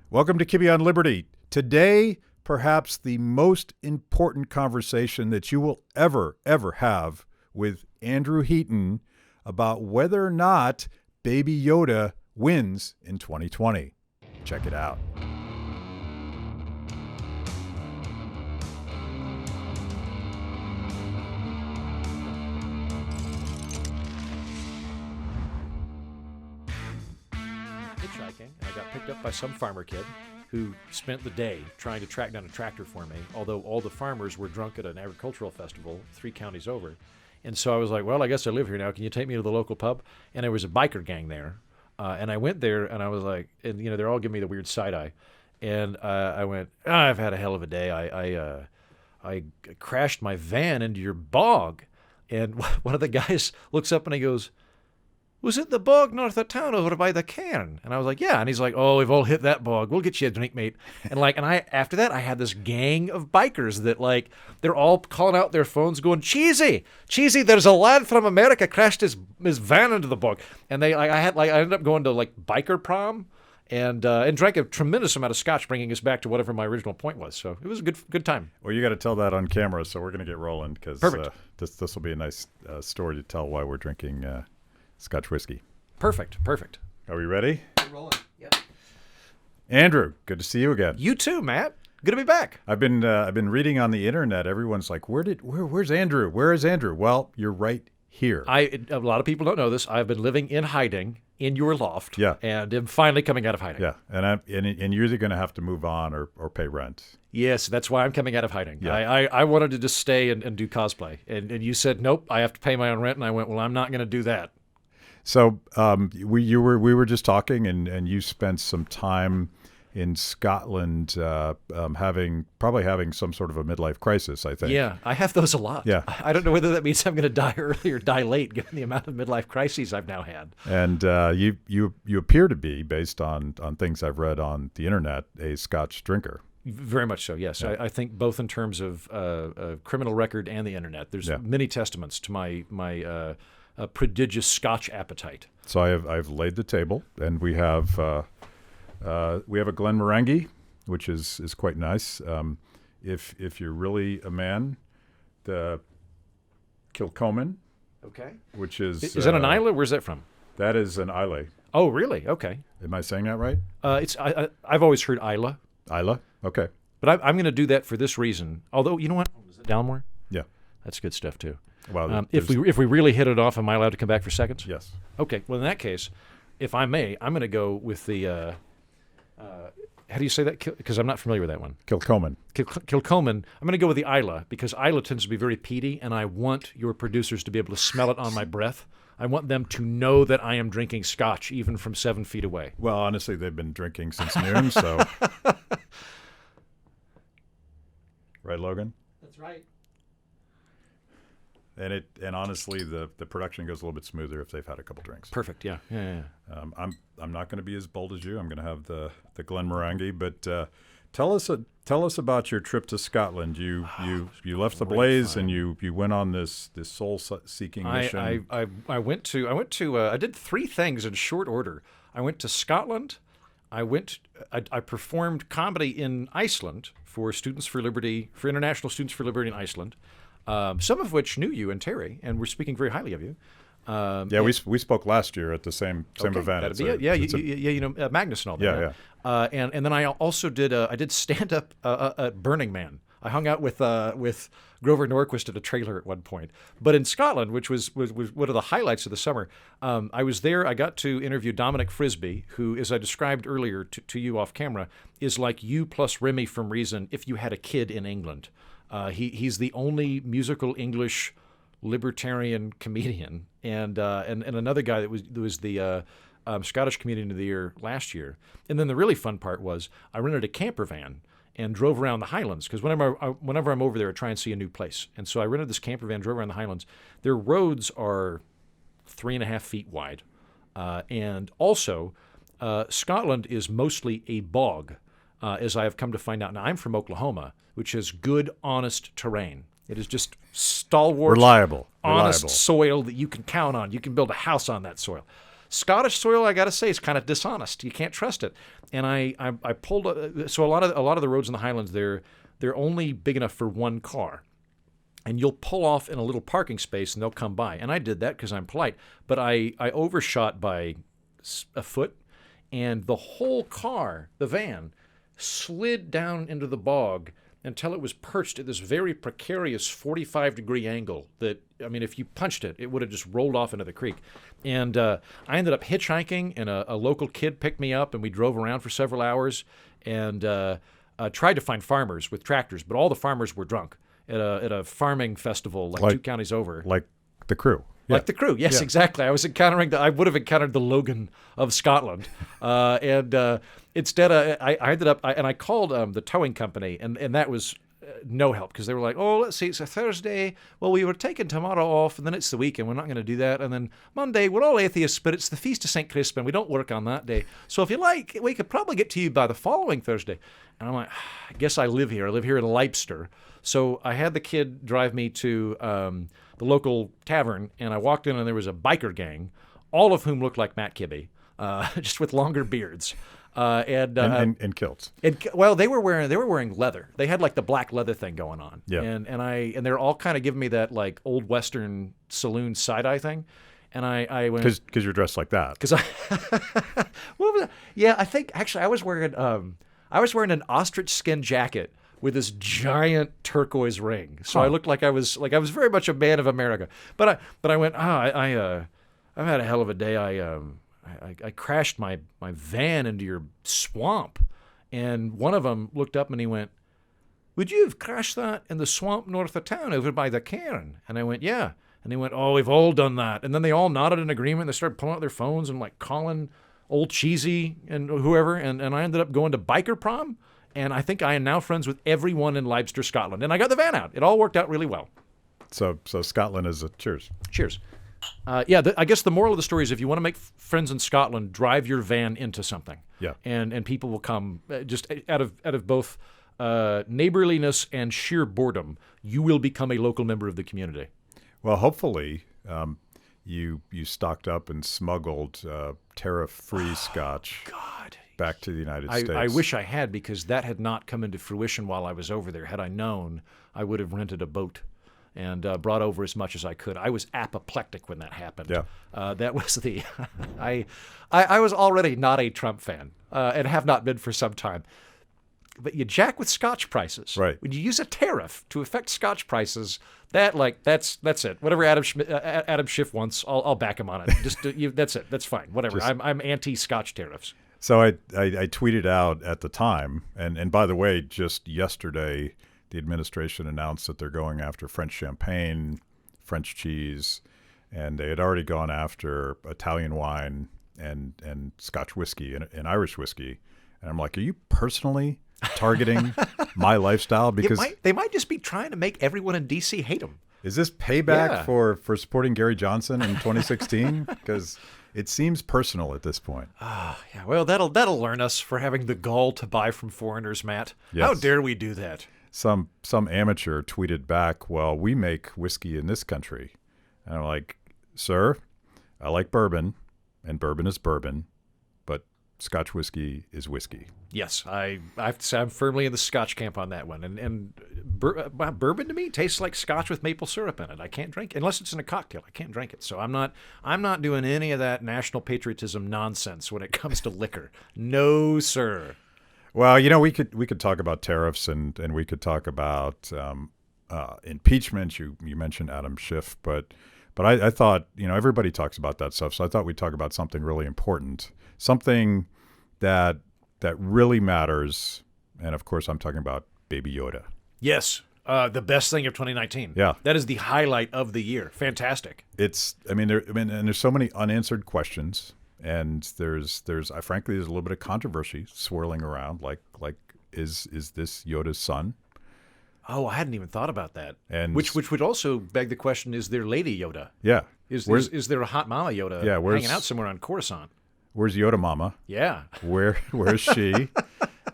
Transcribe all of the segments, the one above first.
Welcome to Kibbe on Liberty. Today, perhaps the most important conversation that you will ever have with Andrew Heaton about whether or not Baby Yoda wins in 2020. Check it out. Hitchhiking, and I got picked up by some farmer kid who spent the day trying to track down a tractor for me, although all the farmers were drunk at an agricultural festival 3 counties over. And so I was like, well, I guess I live here now. Can you take me to the local pub? And there was a biker gang there. And I went there, and I was like, and they're all giving me the weird side eye. And I went, I've had a hell of a day. I crashed my van into your bog. And one of the guys looks up and he goes, was it the bog north of town over by the cairn? And I was like, yeah. And he's like, oh, we've all hit that bog. We'll get you a drink, mate. And after that, I had this gang of bikers that they're all calling out their phones going, Cheesy, there's a lad from America crashed his van into the bog. And I ended up going to biker prom and drank a tremendous amount of scotch, bringing us back to whatever my original point was. So it was a good time. Well, you got to tell that on camera, so we're going to get rolling because this will be a nice story to tell why we're drinking Scotch whiskey. Perfect. Are we ready? We're rolling. Yep. Andrew, good to see you again. You too, Matt. Good to be back. I've been reading on the internet. Everyone's like, where's Andrew? Where is Andrew? Well, you're right here. A lot of people don't know this. I've been living in hiding in your loft. Yeah. And I'm finally coming out of hiding. Yeah. And you're either going to have to move on or pay rent. Yes, that's why I'm coming out of hiding. Yeah. I wanted to just stay and do cosplay. And you said, nope, I have to pay my own rent. And I went, well, I'm not going to do that. So we were just talking, and you spent some time in Scotland, probably having some sort of a midlife crisis, I think. Yeah, I have those a lot. Yeah. I don't know whether that means I'm going to die early or die late, given the amount of midlife crises I've now had. And you appear to be, based on things I've read on the internet, a Scotch drinker. Very much so, yes. Yeah. I think both in terms of criminal record and the internet. There's many testaments to my a prodigious Scotch appetite. So I've laid the table, and we have a Glenmorangie, which is quite nice. If you're really a man, the Kilchoman. Okay. Which is that an Islay? Where's that from? That is an Islay. Oh, really? Okay. Am I saying that right? I've always heard Islay. Islay. Okay. But I'm going to do that for this reason. Although, you know what? Is it Dalmore? Yeah. That's good stuff too. Well, if we really hit it off, am I allowed to come back for seconds? Yes. Okay. Well, in that case, if I may, I'm going to go with the. How do you say that? Because I'm not familiar with that one. Kilchoman. Kilchoman. I'm going to go with the Islay because Islay tends to be very peaty, and I want your producers to be able to smell it on my breath. I want them to know that I am drinking Scotch even from 7 feet away. Well, honestly, they've been drinking since noon, so. Right, Logan? That's right. And honestly, the production goes a little bit smoother if they've had a couple drinks. Perfect. Yeah. I'm not going to be as bold as you. I'm going to have the Glenmorangie. But tell us about your trip to Scotland. You left the blaze and you went on this soul seeking mission. I did 3 things in short order. I went to Scotland. I performed comedy in Iceland for International Students for Liberty in Iceland. Some of which knew you and Terry, and were speaking very highly of you. We spoke last year at the same event. That'd be it. Magnus and all that. Yeah. And then I also did stand up at Burning Man. I hung out with Grover Norquist at a trailer at one point. But in Scotland, which was one of the highlights of the summer, I was there. I got to interview Dominic Frisby, who, as I described earlier to you off camera, is like you plus Remy from Reason if you had a kid in England. He's the only musical English libertarian comedian, and another guy that was the Scottish Comedian of the Year last year. And then the really fun part was I rented a camper van and drove around the Highlands because whenever I'm over there, I try and see a new place. And so I rented this camper van, drove around the Highlands. Their roads are 3.5 feet wide, and also Scotland is mostly a bog. As I have come to find out. Now, I'm from Oklahoma, which has good, honest terrain. It is just stalwart, reliable soil that you can count on. You can build a house on that soil. Scottish soil, I got to say, is kind of dishonest. You can't trust it. And I pulled so a lot of the roads in the Highlands, they're only big enough for one car. And you'll pull off in a little parking space, and they'll come by. And I did that because I'm polite. But I overshot by a foot, and the whole car, the van, slid down into the bog until it was perched at this very precarious 45-degree angle that, I mean, if you punched it, it would have just rolled off into the creek. And I ended up hitchhiking, and a local kid picked me up, and we drove around for several hours and tried to find farmers with tractors, but all the farmers were drunk at a farming festival like 2 counties over. Like the crew. Like the crew, yes, exactly. I would have encountered the Logan of Scotland, and instead I ended up, I called the towing company, and that was no help because they were like, oh, let's see, it's a Thursday. Well, we were taking tomorrow off, and then it's the weekend. We're not going to do that. And then Monday, we're all atheists, but it's the Feast of St. Crispin. We don't work on that day. So if you like, we could probably get to you by the following Thursday. And I'm like, I guess I live here. I live here in Leipster. So I had the kid drive me to the local tavern, and I walked in, and there was a biker gang, all of whom looked like Matt Kibbe, just with longer beards. And kilts. Well, they were wearing leather. They had like the black leather thing going on. Yeah. And they're all kind of giving me that like old Western saloon side eye thing. And I went because you're dressed like that. Because I think actually I was wearing an ostrich skin jacket with this giant turquoise ring. So I looked like I was very much a man of America. But I went, I've had a hell of a day. I crashed my van into your swamp. And one of them looked up and he went, would you have crashed that in the swamp north of town over by the cairn? And I went, yeah. And they went, oh, we've all done that. And then they all nodded in agreement. They started pulling out their phones and like calling old Cheesy and whoever. And I ended up going to biker prom. And I think I am now friends with everyone in Leicester, Scotland. And I got the van out. It all worked out really well. So Scotland is a cheers. Cheers. I guess the moral of the story is if you want to make friends in Scotland, drive your van into something. Yeah. And people will come just out of both neighborliness and sheer boredom. You will become a local member of the community. Well, hopefully you stocked up and smuggled tariff-free scotch. God. Back to the United States. I wish I had, because that had not come into fruition while I was over there. Had I known, I would have rented a boat and brought over as much as I could. I was apoplectic when that happened. Yeah. That was the I was already not a Trump fan and have not been for some time. But you jack with scotch prices. Right. When you use a tariff to affect scotch prices, that's it. Whatever Adam Schiff wants, I'll back him on it. Just that's it. That's fine. Whatever. I'm anti-scotch tariffs. So I tweeted out at the time, and by the way, just yesterday, the administration announced that they're going after French champagne, French cheese, and they had already gone after Italian wine and Scotch whiskey and Irish whiskey. And I'm like, are you personally targeting my lifestyle? Because they might just be trying to make everyone in D.C. hate them. Is this payback for supporting Gary Johnson in 2016? Because it seems personal at this point. Yeah. Well, that'll learn us for having the gall to buy from foreigners, Matt. Yes. How dare we do that? Some amateur tweeted back, well, we make whiskey in this country. And I'm like, sir, I like bourbon, and bourbon is bourbon, but Scotch whiskey is whiskey. Yes, I have to say I'm firmly in the Scotch camp on that one. And bourbon to me tastes like Scotch with maple syrup in it. I can't drink it unless it's in a cocktail. I can't drink it. So I'm not doing any of that national patriotism nonsense when it comes to liquor. No, sir. Well, we could talk about tariffs and we could talk about impeachment. You mentioned Adam Schiff, but I thought everybody talks about that stuff. So I thought we'd talk about something really important, something that really matters. And of course, I'm talking about Baby Yoda. Yes. The best thing of 2019. Yeah. That is the highlight of the year. Fantastic. And there's so many unanswered questions, and there's frankly, there's a little bit of controversy swirling around, like is this Yoda's son? Oh, I hadn't even thought about that. And which would also beg the question, is there Lady Yoda? Yeah. Is there a hot mama Yoda hanging out somewhere on Coruscant? Where's Yoda Mama? Yeah. Where is she?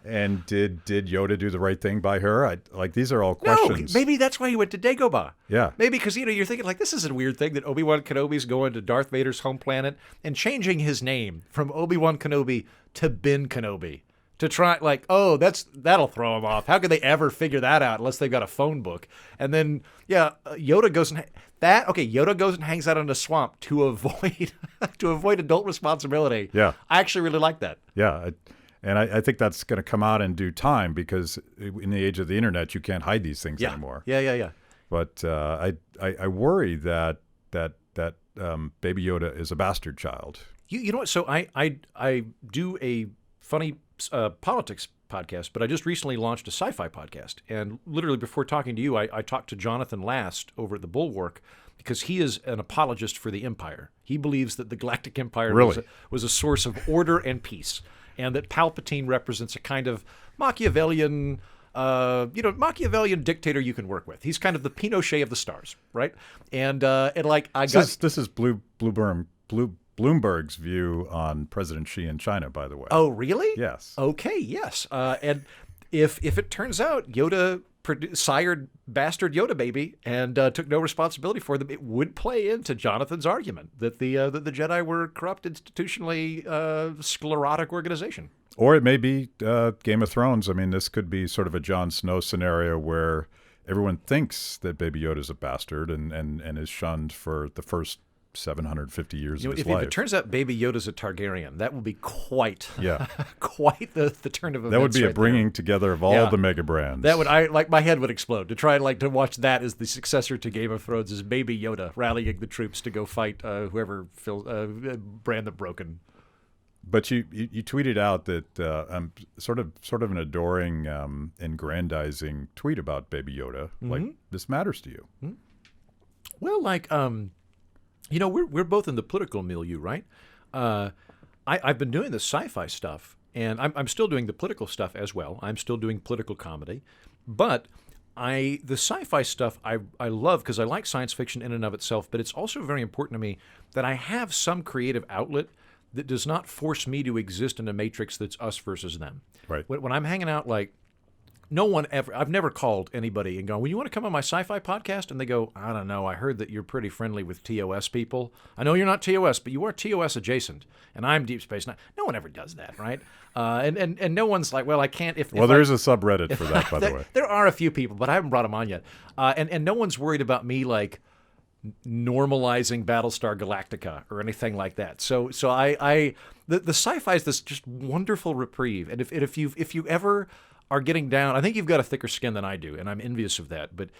And did Yoda do the right thing by her? These are all questions. No, maybe that's why he went to Dagobah. Yeah. Maybe because, you're thinking, like, this is a weird thing that Obi-Wan Kenobi's going to Darth Vader's home planet and changing his name from Obi-Wan Kenobi to Ben Kenobi to try, like, that'll throw him off. How could they ever figure that out unless they've got a phone book? And then, Yoda goes and Yoda goes and hangs out in a swamp to avoid adult responsibility. Yeah. I actually really like that. Yeah. And I think that's going to come out in due time because in the age of the internet, you can't hide these things anymore. Yeah. But I worry that Baby Yoda is a bastard child. You know what? So I do a funny politics podcast, but I just recently launched a sci-fi podcast. And literally before talking to you, I talked to Jonathan Last over at the Bulwark because he is an apologist for the Empire. He believes that the Galactic Empire was a source of order and peace, and that Palpatine represents a kind of Machiavellian dictator you can work with. He's kind of the Pinochet of the stars, right? This is Bloomberg's view on President Xi in China, by the way. Oh, really? Yes. Okay, yes. And if it turns out Yoda sired bastard Yoda baby and took no responsibility for them, it would play into Jonathan's argument that the Jedi were a corrupt, institutionally sclerotic organization. Or it may be Game of Thrones. I mean, this could be sort of a Jon Snow scenario where everyone thinks that Baby Yoda is a bastard and is shunned for the first 750 years of his life. If it turns out Baby Yoda's a Targaryen, that will be quite quite the turn of events. That would be a bringing together of all the mega brands. That would my head would explode to try to watch that as the successor to Game of Thrones as Baby Yoda rallying the troops to go fight whoever Bran the Broken. But you tweeted out that sort of an adoring, aggrandizing tweet about Baby Yoda. Mm-hmm. Like, this matters to you. Mm-hmm. Well, we're both in the political milieu, right? I've been doing the sci-fi stuff, and I'm still doing the political stuff as well. I'm still doing political comedy, but the sci-fi stuff I love because I like science fiction in and of itself. But it's also very important to me that I have some creative outlet that does not force me to exist in a matrix that's us versus them. Right. When I'm hanging out, like, I've never called anybody and gone, well, you want to come on my sci-fi podcast? And they go, I don't know, I heard that you're pretty friendly with TOS people. I know you're not TOS, but you are TOS adjacent, and I'm Deep Space Nine. No one ever does that, right? And no one's like, well, I can't. There is a subreddit for that, by the way. There are a few people, but I haven't brought them on yet. And no one's worried about me, like, normalizing Battlestar Galactica or anything like that. So the sci-fi is this just wonderful reprieve. And if you ever are getting down, I think you've got a thicker skin than I do, and I'm envious of that. But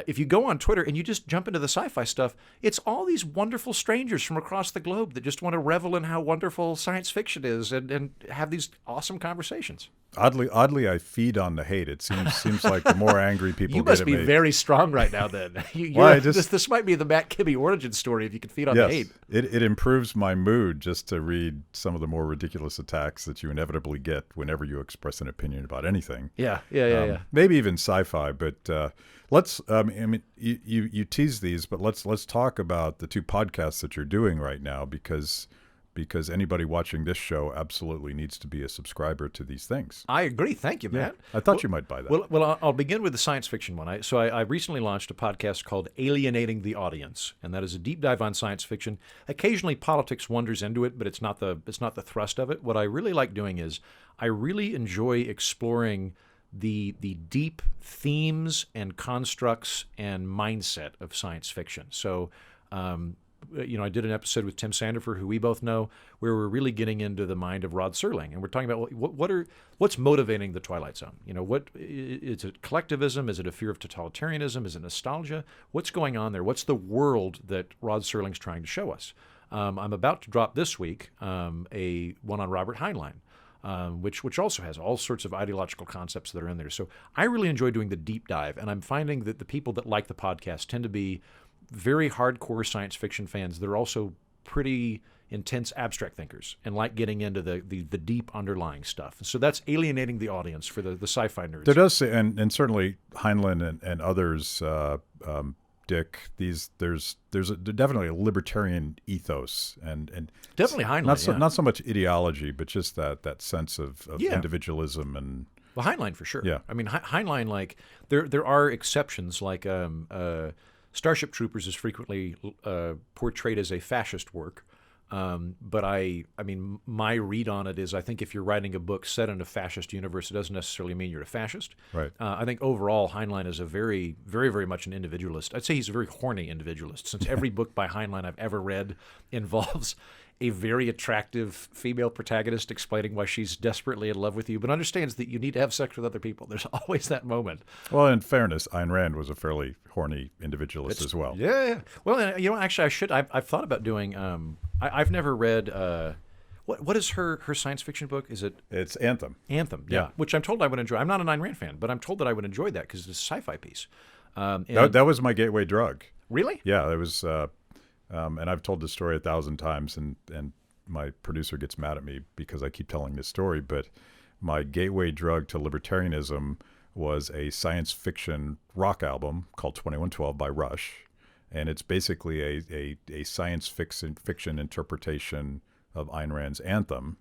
if you go on Twitter and you just jump into the sci-fi stuff, it's all these wonderful strangers from across the globe that just want to revel in how wonderful science fiction is and have these awesome conversations. Oddly, I feed on the hate. It seems like the more angry people you get must at be me. very strong right now. Then this might be the Matt Kibbe origin story if you can feed on the hate. It improves my mood just to read some of the more ridiculous attacks that you inevitably get whenever you express an opinion about anything. Yeah. Maybe even sci-fi, but let's. You tease these, but let's talk about the two podcasts that you're doing right now because anybody watching this show absolutely needs to be a subscriber to these things. I agree. Thank you, Matt. I thought you might buy that. Well, I'll begin with the science fiction one. I recently launched a podcast called Alienating the Audience, and that is a deep dive on science fiction. Occasionally politics wanders into it, but it's not the thrust of it. What I really like doing is I really enjoy exploring the deep themes and constructs and mindset of science fiction. So I did an episode with Tim Sandifer, who we both know, where we're really getting into the mind of Rod Serling, and we're talking about what's motivating the Twilight Zone. What is it? Collectivism? Is it a fear of totalitarianism? Is it nostalgia? What's going on there? What's the world that Rod Serling's trying to show us? I'm about to drop this week a one on Robert Heinlein, which also has all sorts of ideological concepts that are in there. So I really enjoy doing the deep dive, and I'm finding that the people that like the podcast tend to be very hardcore science fiction fans. They're also pretty intense abstract thinkers and like getting into the deep underlying stuff. So that's alienating the audience for the sci-fi nerds. There does, and certainly Heinlein and others Dick. There's definitely a libertarian ethos and Definitely Heinlein. not so much ideology, but just that sense of Yeah. individualism and. Well, Heinlein for sure. Yeah. I mean, Heinlein, like there are exceptions, like Starship Troopers is frequently portrayed as a fascist work. But I mean, my read on it is I think if you're writing a book set in a fascist universe, it doesn't necessarily mean you're a fascist. Right. I think overall Heinlein is a very, very, very much an individualist. I'd say he's a very horny individualist, since every book by Heinlein I've ever read involves a very attractive female protagonist explaining why she's desperately in love with you, but understands that you need to have sex with other people. There's always that moment. Well, in fairness, Ayn Rand was a fairly horny individualist as well. Yeah. Well, actually, I've thought about doing. I've never read. What is her science fiction book? Is it? It's Anthem. Anthem. Yeah. Which I'm told I would enjoy. I'm not an Ayn Rand fan, but I'm told that I would enjoy that because it's a sci-fi piece. That was my gateway drug. Really? Yeah, it was. And I've told this story 1,000 times, and my producer gets mad at me because I keep telling this story. But my gateway drug to libertarianism was a science fiction rock album called 2112 by Rush, and it's basically a science fiction interpretation of Ayn Rand's Anthem,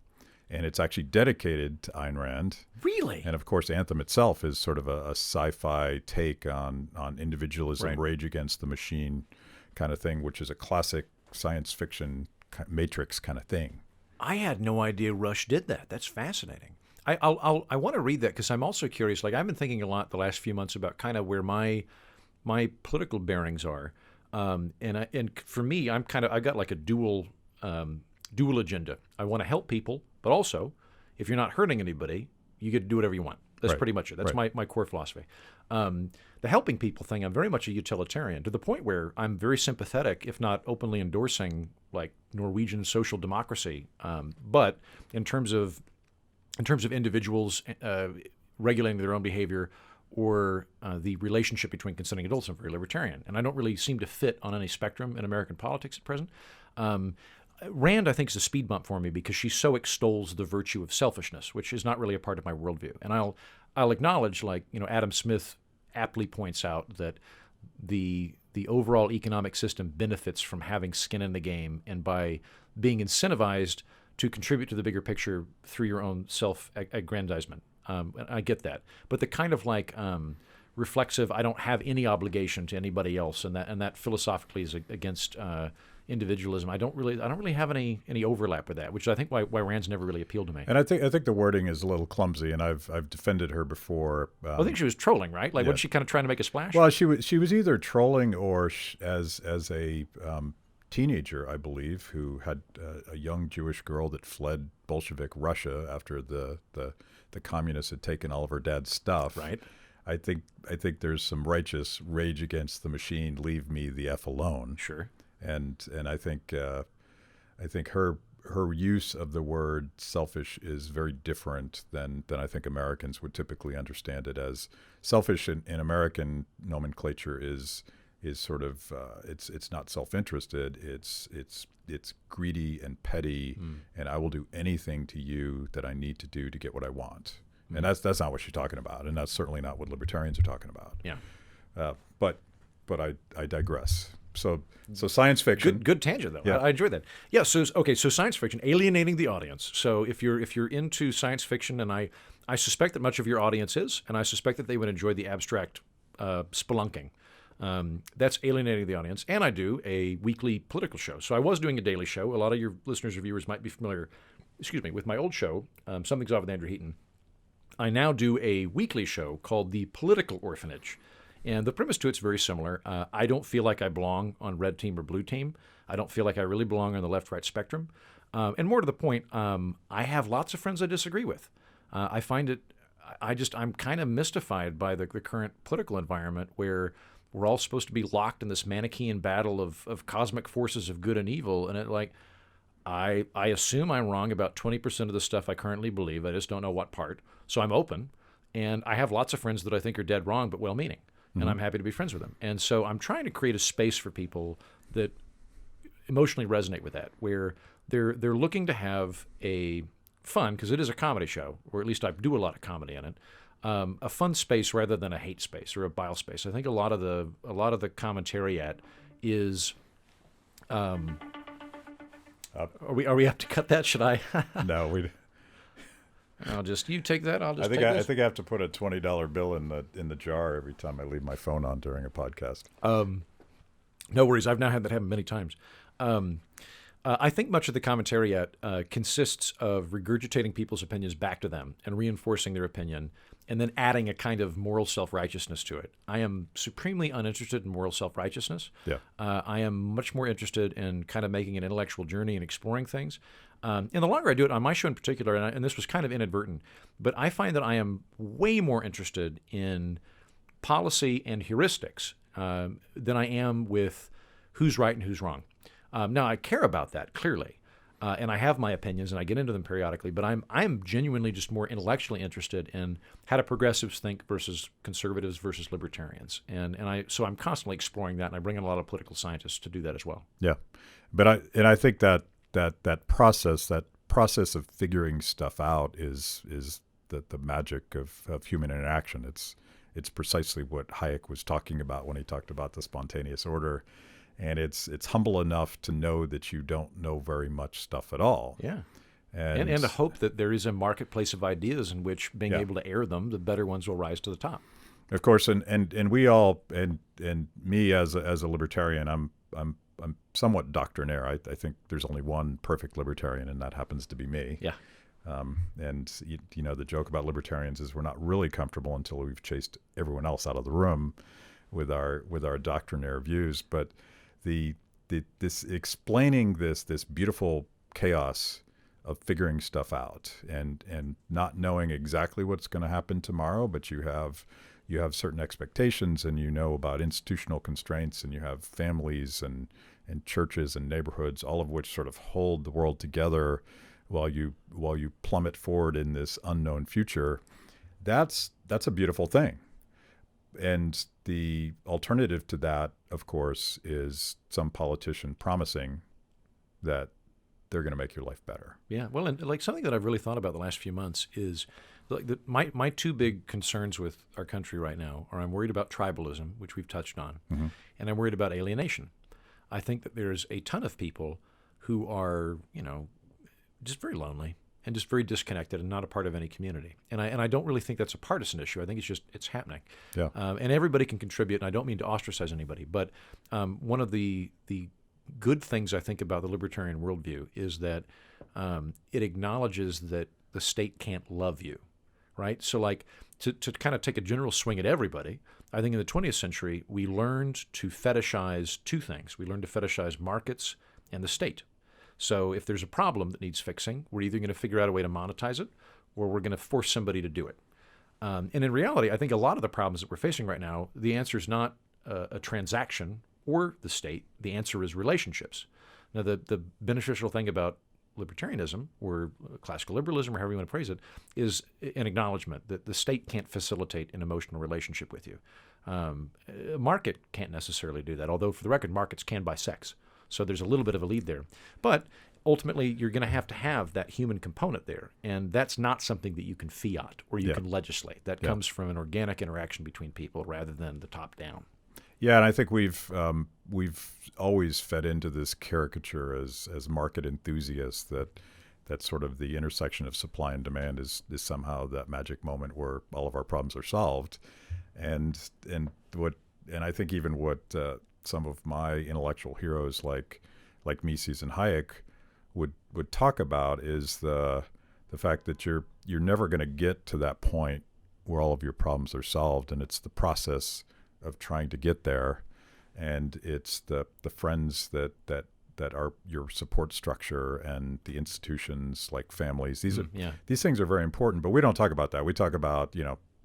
and it's actually dedicated to Ayn Rand. Really? And of course, Anthem itself is sort of a sci-fi take on individualism, Right. Rage Against the Machine kind of thing, which is a classic science fiction Matrix kind of thing. I had no idea Rush did that. That's fascinating. I want to read that because I'm also curious. Like I've been thinking a lot the last few months about kind of where my political bearings are, and for me, I've got like a dual agenda. I want to help people, but also, if you're not hurting anybody, you get to do whatever you want. That's Right. pretty much it. That's Right. my core philosophy. The helping people thing, I'm very much a utilitarian to the point where I'm very sympathetic, if not openly endorsing, like Norwegian social democracy. But in terms of individuals regulating their own behavior or the relationship between consenting adults, I'm very libertarian. And I don't really seem to fit on any spectrum in American politics at present. Rand, I think, is a speed bump for me because she so extols the virtue of selfishness, which is not really a part of my worldview. And I'll acknowledge, like, Adam Smith aptly points out that the overall economic system benefits from having skin in the game and by being incentivized to contribute to the bigger picture through your own self-aggrandizement. I get that. But the kind of like reflexive, I don't have any obligation to anybody else, and that philosophically is against individualism. I don't really have any overlap with that, which I think why Rand's never really appealed to me. And I think the wording is a little clumsy, and I've defended her before. I think she was trolling, right? Like, yeah. wasn't she kind of trying to make a splash? Well, she was either trolling or as a teenager, I believe, who had a young Jewish girl that fled Bolshevik Russia after the communists had taken all of her dad's stuff. Right. I think there's some righteous rage against the machine. Leave me the F alone. Sure. And I think her use of the word selfish is very different than I think Americans would typically understand it as. Selfish in American nomenclature is sort of it's not self-interested. It's greedy and petty, and I will do anything to you that I need to do to get what I want. And that's not what she's talking about, and that's certainly not what libertarians are talking about. Yeah. But I digress. So science fiction. Good tangent though. Yeah. I enjoyed that. Yeah. So science fiction, alienating the audience. So if you're into science fiction, and I suspect that much of your audience is, and I suspect that they would enjoy the abstract spelunking. That's alienating the audience. And I do a weekly political show. So I was doing a daily show. A lot of your listeners or viewers might be familiar, with my old show, Something's Off with Andrew Heaton. I now do a weekly show called The Political Orphanage. And the premise to it's very similar. I don't feel like I belong on red team or blue team. I don't feel like I really belong on the left-right spectrum. And more to the point, I have lots of friends I disagree with. I find it, I'm kind of mystified by the current political environment where we're all supposed to be locked in this Manichaean battle of cosmic forces of good and evil. And I assume I'm wrong about 20% of the stuff I currently believe. I just don't know what part. So I'm open. And I have lots of friends that I think are dead wrong but well-meaning. And I'm happy to be friends with them. And so I'm trying to create a space for people that emotionally resonate with that, where they're looking to have a fun, because it is a comedy show, or at least I do a lot of comedy in it, a fun space rather than a hate space or a bile space. I think a lot of the commentariat is. Are we up to cut that? Should I? No, we. You take that. I'll just. I think I have to put a $20 bill in the jar every time I leave my phone on during a podcast. No worries. I've now had that happen many times. I think much of the commentariat consists of regurgitating people's opinions back to them and reinforcing their opinion, and then adding a kind of moral self-righteousness to it. I am supremely uninterested in moral self-righteousness. Yeah. I am much more interested in kind of making an intellectual journey and exploring things. And the longer I do it, on my show in particular, and this was kind of inadvertent, but I find that I am way more interested in policy and heuristics than I am with who's right and who's wrong. Now, I care about that, clearly, and I have my opinions, and I get into them periodically, but I'm genuinely just more intellectually interested in how do progressives think versus conservatives versus libertarians. So I'm constantly exploring that, and I bring in a lot of political scientists to do that as well. Yeah. But I think that process of figuring stuff out is the magic of human interaction. It's precisely what Hayek was talking about when he talked about the spontaneous order. And it's humble enough to know that you don't know very much stuff at all. Yeah. And to hope that there is a marketplace of ideas in which being able to air them, the better ones will rise to the top. Of course, and we all and me as a libertarian, I'm somewhat doctrinaire. I think there's only one perfect libertarian, and that happens to be me. Yeah. And the joke about libertarians is we're not really comfortable until we've chased everyone else out of the room with our doctrinaire views. But this explaining this beautiful chaos of figuring stuff out and not knowing exactly what's going to happen tomorrow, but you have certain expectations, and you know about institutional constraints, and you have families and churches and neighborhoods, all of which sort of hold the world together while you plummet forward in this unknown future. That's a beautiful thing. And the alternative to that, of course, is some politician promising that they're going to make your life better. Yeah, well, and like something that I've really thought about the last few months is my two big concerns with our country right now are I'm worried about tribalism, which we've touched on, and I'm worried about alienation. I think that there's a ton of people who are, just very lonely and just very disconnected and not a part of any community. And I don't really think that's a partisan issue. I think it's happening. Yeah. And everybody can contribute, and I don't mean to ostracize anybody, but one of the good things I think about the libertarian worldview is that it acknowledges that the state can't love you, right? So like to kind of take a general swing at everybody, I think in the 20th century, we learned to fetishize two things. We learned to fetishize markets and the state. So if there's a problem that needs fixing, we're either going to figure out a way to monetize it, or we're going to force somebody to do it. And in reality, I think a lot of the problems that we're facing right now, the answer is not a transaction or the state. The answer is relationships. Now, the beneficial thing about libertarianism, or classical liberalism, or however you want to phrase it, is an acknowledgement that the state can't facilitate an emotional relationship with you. A market can't necessarily do that, although for the record, markets can buy sex. So there's a little bit of a lead there. But ultimately, you're going to have that human component there. And that's not something that you can fiat or you can legislate. That comes from an organic interaction between people rather than the top down. Yeah, and I think we've always fed into this caricature as market enthusiasts that sort of the intersection of supply and demand is somehow that magic moment where all of our problems are solved. And I think even what some of my intellectual heroes like Mises and Hayek would talk about is the fact that you're never going to get to that point where all of your problems are solved, and it's the process of trying to get there, and it's the friends that are your support structure, and the institutions like families. These things are very important, but we don't talk about that. We talk about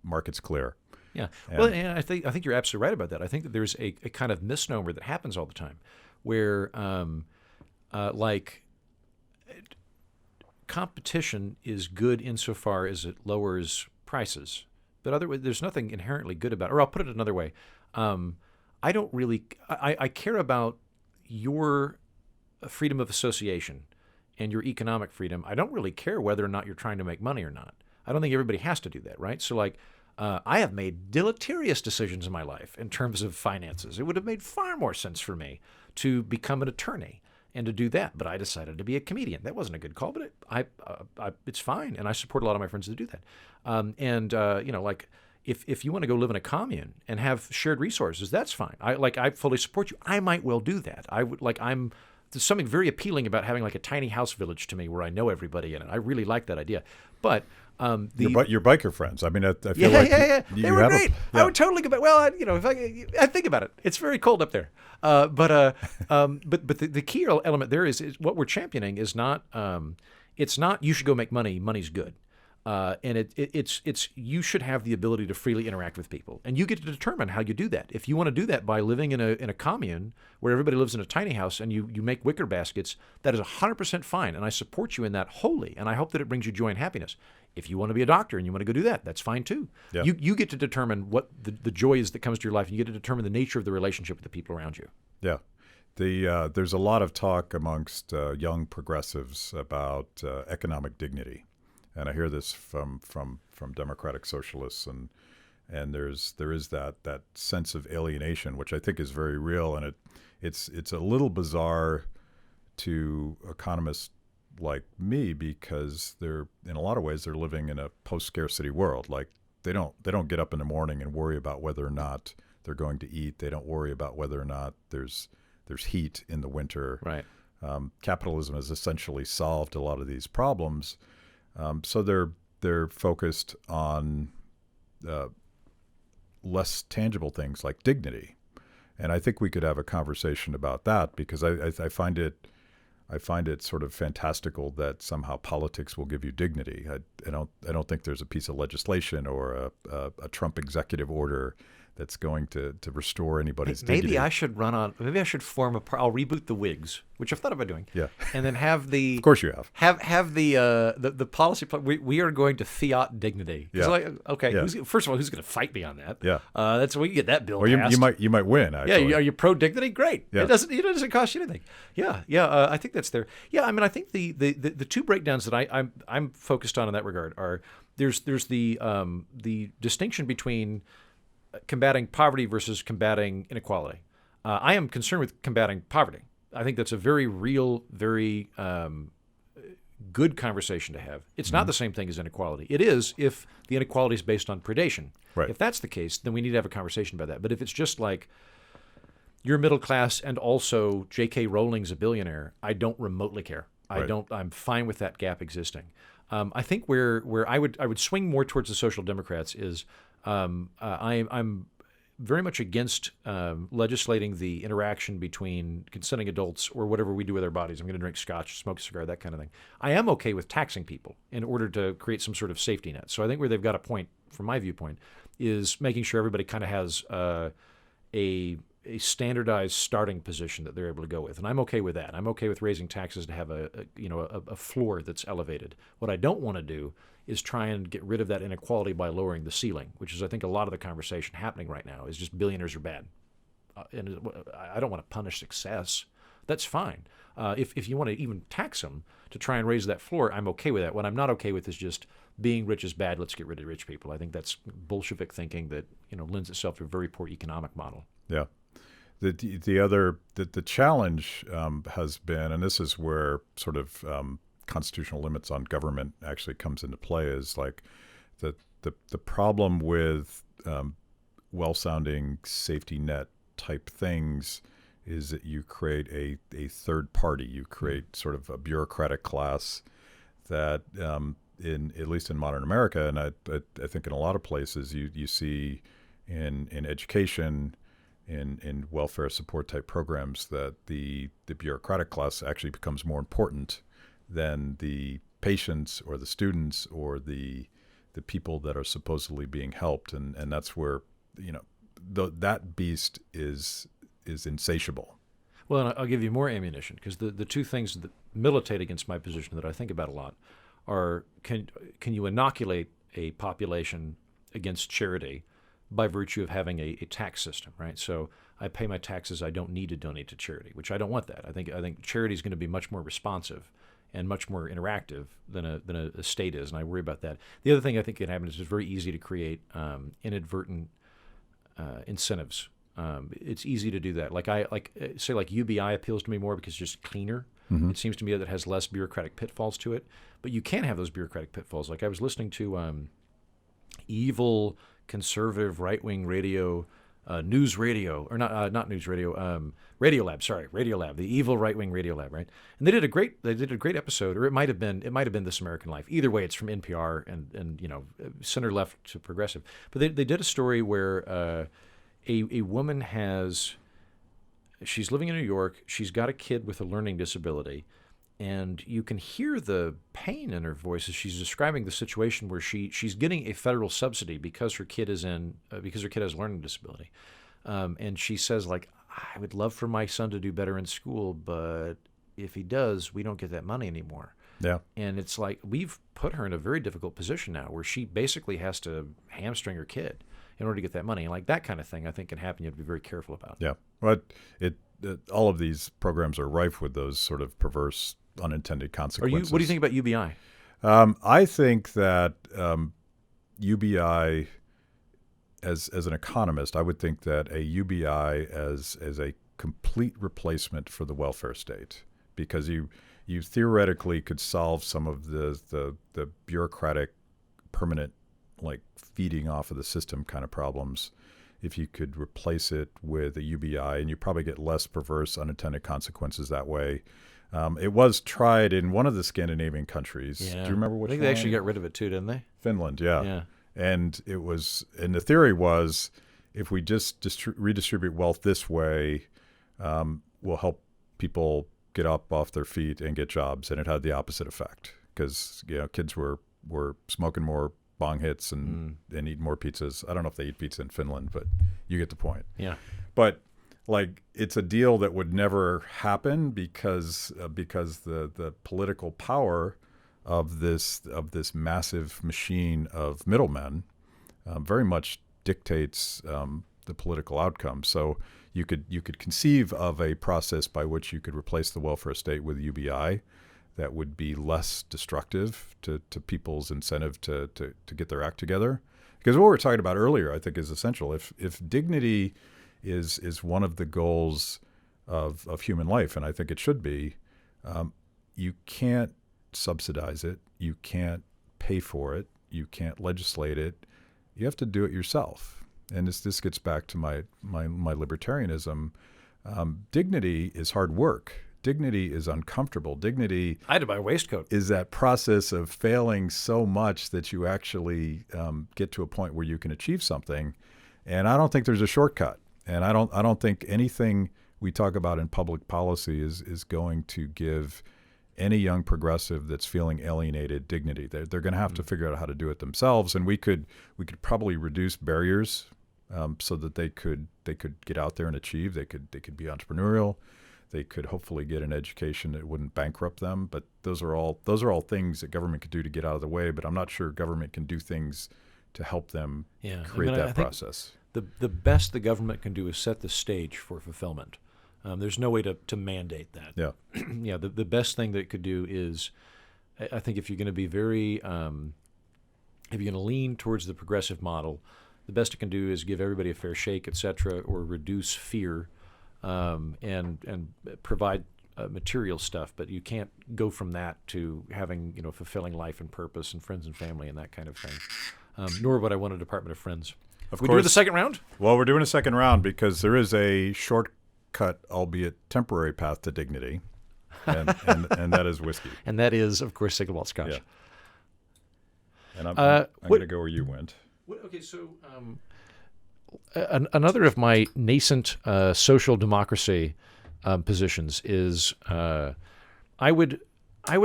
markets clear. Yeah. Well, and I think you're absolutely right about that. I think that there's a kind of misnomer that happens all the time where competition is good insofar as it lowers prices. But there's nothing inherently good about it. Or I'll put it another way. I don't really – I care about your freedom of association and your economic freedom. I don't really care whether or not you're trying to make money or not. I don't think everybody has to do that, right? So like I have made deleterious decisions in my life in terms of finances. It would have made far more sense for me to become an attorney and to do that. But I decided to be a comedian. That wasn't a good call, but it's fine. And I support a lot of my friends to do that. Like if you want to go live in a commune and have shared resources, that's fine. I fully support you. I might well do that. There's something very appealing about having like a tiny house village to me where I know everybody in it. I really like that idea. But your biker frifriends. I mean, I feel yeah. They were great. I would totally go back. Well, if I think about it, it's very cold up there. But the key element there is what we're championing is not. It's not you should go make money. Money's good. And it's you should have the ability to freely interact with people, and you get to determine how you do that. If you want to do that by living in a commune where everybody lives in a tiny house and you make wicker baskets, that is 100% fine, and I support you in that wholly, and I hope that it brings you joy and happiness. If you want to be a doctor and you want to go do that, that's fine too. Yeah. You get to determine what the joy is that comes to your life, and you get to determine the nature of the relationship with the people around you. Yeah. There's a lot of talk amongst young progressives about economic dignity. And I hear this from democratic socialists, and there is that sense of alienation, which I think is very real, and it's a little bizarre to economists like me because they're in a lot of ways they're living in a post-scarcity world. Like they don't get up in the morning and worry about whether or not they're going to eat. They don't worry about whether or not there's heat in the winter. Right. Capitalism has essentially solved a lot of these problems. So they're focused on less tangible things like dignity, and I think we could have a conversation about that because I find it sort of fantastical that somehow politics will give you dignity. I don't think there's a piece of legislation or a Trump executive order that's going to restore anybody's dignity. Maybe I should form I'll reboot the Whigs, which I've thought about doing. Yeah. And then have the... Of course you have. Have the policy... We are going to fiat dignity. Yeah. Like, okay, Yeah. First of all, who's going to fight me on that? Yeah. We can get that bill Or passed. you might win, actually. Yeah, are you pro-dignity? Great. Yeah. It doesn't cost you anything. Yeah, I think that's there. Yeah, I mean, I think the two breakdowns that I'm focused on in that regard are there's the distinction between combating poverty versus combating inequality. I am concerned with combating poverty. I think that's a very real, very good conversation to have. It's not the same thing as inequality. It is if the inequality is based on predation. Right. If that's the case, then we need to have a conversation about that. But if it's just like you're middle class and also J.K. Rowling's a billionaire, I don't remotely care. Right. I'm fine with that gap existing. I think where I would swing more towards the social democrats is I'm very much against legislating the interaction between consenting adults or whatever we do with our bodies. I'm going to drink scotch, smoke a cigar, that kind of thing. I am okay with taxing people in order to create some sort of safety net. So I think where they've got a point, from my viewpoint, is making sure everybody kind of has a standardized starting position that they're able to go with. And I'm okay with that. I'm okay with raising taxes to have a floor that's elevated. What I don't want to do is try and get rid of that inequality by lowering the ceiling, which is, I think, a lot of the conversation happening right now is just billionaires are bad. And I don't want to punish success. That's fine. If you want to even tax them to try and raise that floor, I'm okay with that. What I'm not okay with is just being rich is bad, let's get rid of rich people. I think that's Bolshevik thinking that lends itself to a very poor economic model. Yeah. The challenge has been, and this is where sort of constitutional limits on government actually comes into play, is like the problem with well-sounding safety net type things is that you create a third party. You create sort of a bureaucratic class that at least in modern America, and I think in a lot of places you see in education, in welfare support type programs, that the bureaucratic class actually becomes more important than the patients or the students or the people that are supposedly being helped, and that's where that beast is insatiable. Well, and I'll give you more ammunition, because the two things that militate against my position that I think about a lot are can you inoculate a population against charity by virtue of having a tax system, right? So I pay my taxes, I don't need to donate to charity, which I don't want that. I think charity is going to be much more responsive and much more interactive than a state is, and I worry about that. The other thing I think can happen is it's very easy to create inadvertent incentives. It's easy to do that. Like UBI appeals to me more because it's just cleaner. Mm-hmm. It seems to me that it has less bureaucratic pitfalls to it. But you can have those bureaucratic pitfalls. Like I was listening to evil conservative right-wing radio, news radio, or not news radio, Radiolab. Sorry, Radiolab, the evil right-wing Radiolab, right? And they did a great episode, or it might have been This American Life. Either way, it's from NPR and center left to progressive. But they did a story where a woman she's living in New York. She's got a kid with a learning disability, and you can hear the pain in her voice as she's describing the situation where she's getting a federal subsidy because her kid has a learning disability, and she says, like, I would love for my son to do better in school, but if he does, we don't get that money anymore. Yeah. And it's like we've put her in a very difficult position now where she basically has to hamstring her kid in order to get that money. And like that kind of thing, I think can happen. You have to be very careful about. Yeah. But all of these programs are rife with those sort of perverse, unintended consequences. What do you think about UBI? I think that UBI, as an economist, I would think that a UBI as a complete replacement for the welfare state, because you theoretically could solve some of the bureaucratic, permanent, like feeding off of the system kind of problems if you could replace it with a UBI, and you probably get less perverse unintended consequences that way. It was tried in one of the Scandinavian countries. Yeah. Do you remember which one? I think they actually got rid of it too, didn't they? Finland, yeah. Yeah. And the theory was, if we just redistribute wealth this way, we'll help people get up off their feet and get jobs. And it had the opposite effect because kids were smoking more bong hits and eating more pizzas. I don't know if they eat pizza in Finland, but you get the point. Yeah. But like, it's a deal that would never happen because the political power of this massive machine of middlemen very much dictates the political outcome. So you could conceive of a process by which you could replace the welfare state with UBI that would be less destructive to people's incentive to get their act together. Because what we were talking about earlier, I think, is essential. If dignity is one of the goals of human life, and I think it should be, you can't subsidize it, you can't pay for it, you can't legislate it. You have to do it yourself. And this gets back to my libertarianism. Dignity is hard work. Dignity is uncomfortable. Dignity, I had to buy a waistcoat, is that process of failing so much that you actually get to a point where you can achieve something. And I don't think there's a shortcut. And I don't think anything we talk about in public policy is going to give any young progressive that's feeling alienated dignity. They're going to have to figure out how to do it themselves. And we could probably reduce barriers so that they could get out there and achieve. They could be entrepreneurial. They could hopefully get an education that wouldn't bankrupt them. But those are all things that government could do to get out of the way. But I'm not sure government can do things to help them create that process. The best the government can do is set the stage for fulfillment. There's no way to mandate that. Yeah. Yeah. The best thing that it could do is, I think, if you're going to be very, if you're going to lean towards the progressive model, the best it can do is give everybody a fair shake, et cetera, or reduce fear, and provide material stuff. But you can't go from that to having fulfilling life and purpose and friends and family and that kind of thing. Nor would I want a Department of Friends. Of we course. do the second round? Well, we're doing a second round because there is a shortcut, albeit temporary, path to dignity, and that is whiskey. And that is, of course, single malt scotch. Yeah. And I'm going to go where you went. Okay, so another of my nascent social democracy positions is I would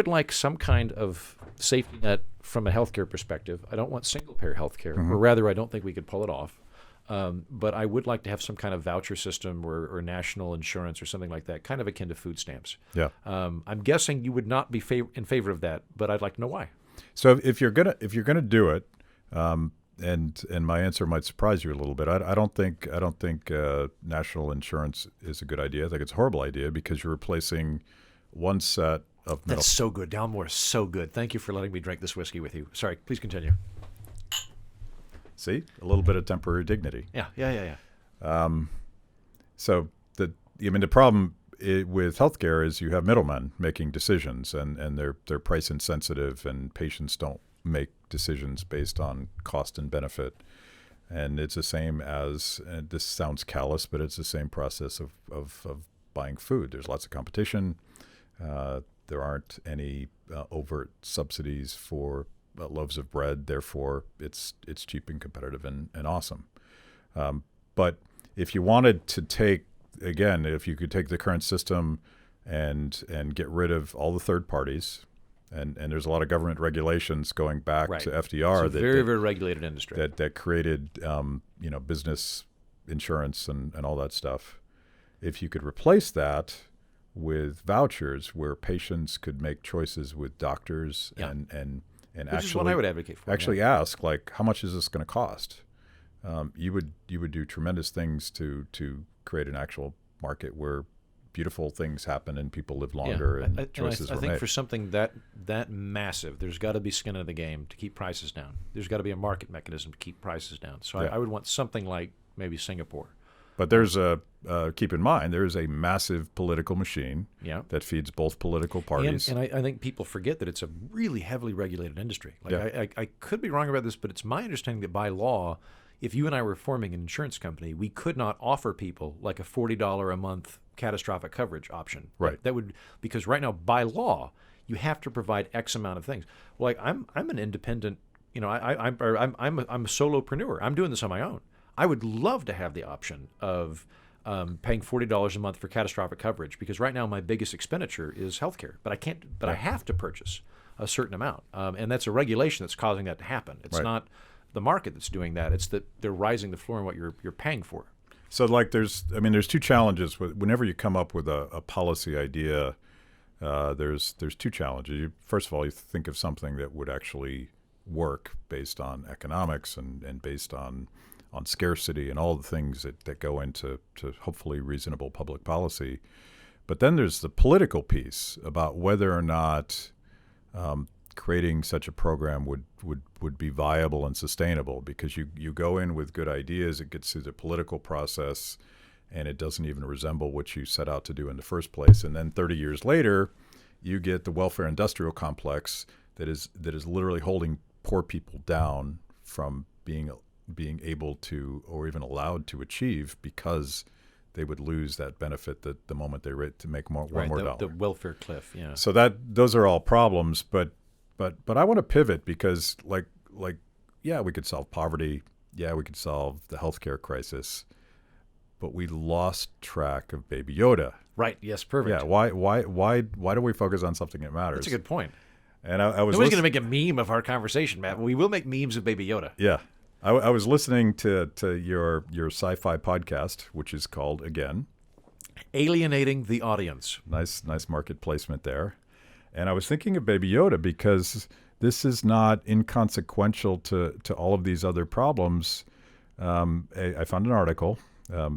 like some kind of safety net from a healthcare perspective. I don't want single-payer healthcare, or rather, I don't think we could pull it off. But I would like to have some kind of voucher system or national insurance or something like that, kind of akin to food stamps. Yeah. I'm guessing you would not be in favor of that, but I'd like to know why. So if you're gonna do it, and my answer might surprise you a little bit. I don't think national insurance is a good idea. I think it's a horrible idea because you're replacing one set middle. That's so good. Dalmore is so good. Thank you for letting me drink this whiskey with you. Sorry, please continue. See, a little bit of temporary dignity. Yeah. So the problem with healthcare is you have middlemen making decisions, and they're price insensitive, and patients don't make decisions based on cost and benefit. And it's the same as, and this sounds callous, but it's the same process of buying food. There's lots of competition. There aren't any overt subsidies for loaves of bread. Therefore, it's cheap and competitive and awesome. But if you wanted to if you could take the current system and get rid of all the third parties, and there's a lot of government regulations going back to FDR. It's a very regulated industry. That created business insurance and all that stuff. If you could replace that with vouchers where patients could make choices with doctors and Which actually is what I would advocate for. Actually ask, like, how much is this going to cost? You would do tremendous things to create an actual market where beautiful things happen and people live longer and choices are made. I think for something that massive, there's got to be skin in the game to keep prices down. There's got to be a market mechanism to keep prices down. So I would want something like maybe Singapore. But there's keep in mind, there is a massive political machine that feeds both political parties. And I think people forget that it's a really heavily regulated industry. I could be wrong about this, but it's my understanding that by law, if you and I were forming an insurance company, we could not offer people like a $40 a month catastrophic coverage option. Right. That would, because right now by law you have to provide X amount of things. Like I'm an independent, I'm a solopreneur. I'm doing this on my own. I would love to have the option of paying $40 a month for catastrophic coverage, because right now my biggest expenditure is healthcare, but I can't. But I have to purchase a certain amount, and that's a regulation that's causing that to happen. It's not the market that's doing that. It's that they're rising the floor in what you're paying for. So there's two challenges whenever you come up with a policy idea. There's two challenges. First of all, you think of something that would actually work based on economics and based on scarcity and all the things that go into hopefully reasonable public policy. But then there's the political piece about whether or not creating such a program would be viable and sustainable, because you go in with good ideas, it gets through the political process, and it doesn't even resemble what you set out to do in the first place. And then 30 years later, you get the welfare industrial complex that is literally holding poor people down from being able to, or even allowed to achieve, because they would lose that benefit the moment they rate to make one more dollar. The welfare cliff, yeah. So those are all problems, but I want to pivot, because like we could solve poverty, we could solve the healthcare crisis, but we lost track of Baby Yoda. Right. Yes. Perfect. Yeah. Why do we focus on something that matters? That's a good point. And I was nobody's going to make a meme of our conversation, Matt. We will make memes of Baby Yoda. Yeah. I was listening to your sci-fi podcast, which is called, again, Alienating the Audience. Nice market placement there. And I was thinking of Baby Yoda, because this is not inconsequential to all of these other problems. I found an article.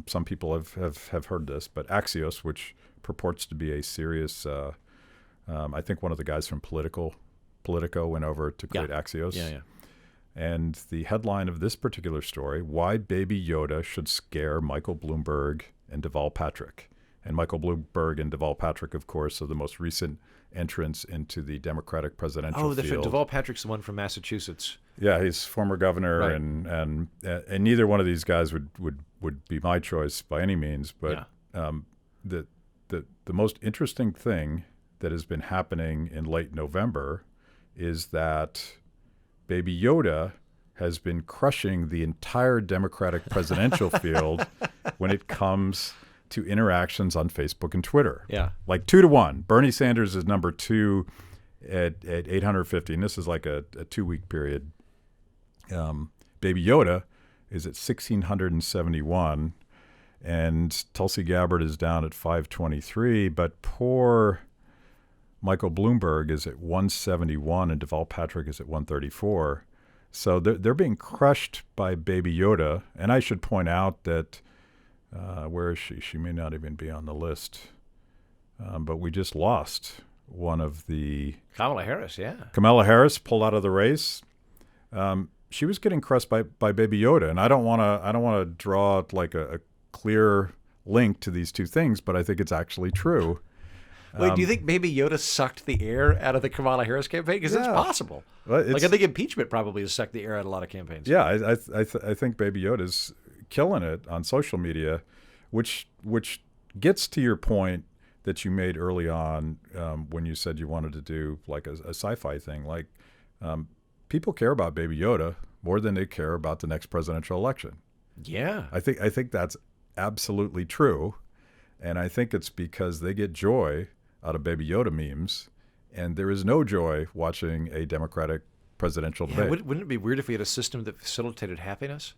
Some people have heard this, but Axios, which purports to be a serious, I think one of the guys from Politico went over to create Axios. Yeah. And the headline of this particular story: Why Baby Yoda Should Scare Michael Bloomberg and Deval Patrick. And Michael Bloomberg and Deval Patrick, of course, are the most recent entrants into the Democratic presidential field. Deval Patrick's the one from Massachusetts. Yeah, he's former governor, right. and neither one of these guys would be my choice by any means. But the most interesting thing that has been happening in late November is that Baby Yoda has been crushing the entire Democratic presidential field when it comes to interactions on Facebook and Twitter. Yeah. Like 2-1. Bernie Sanders is number 2 at 850, and this is like a 2-week period. Baby Yoda is at 1,671, and Tulsi Gabbard is down at 523, but poor Michael Bloomberg is at 171 and Deval Patrick is at 134. So they're being crushed by Baby Yoda. And I should point out that, where is she? She may not even be on the list. But we just lost one of the Kamala Harris, yeah. Kamala Harris pulled out of the race. She was getting crushed by Baby Yoda, and I don't want to draw like a clear link to these two things, but I think it's actually true. Wait, do you think Baby Yoda sucked the air out of the Kamala Harris campaign? Because it's possible. Well, I think impeachment probably has sucked the air out of a lot of campaigns. Yeah, I think Baby Yoda's killing it on social media, which gets to your point that you made early on when you said you wanted to do like a sci-fi thing. Like people care about Baby Yoda more than they care about the next presidential election. Yeah, I think that's absolutely true, and I think it's because they get joy out of Baby Yoda memes, and there is no joy watching a Democratic presidential debate. Wouldn't it be weird if we had a system that facilitated happiness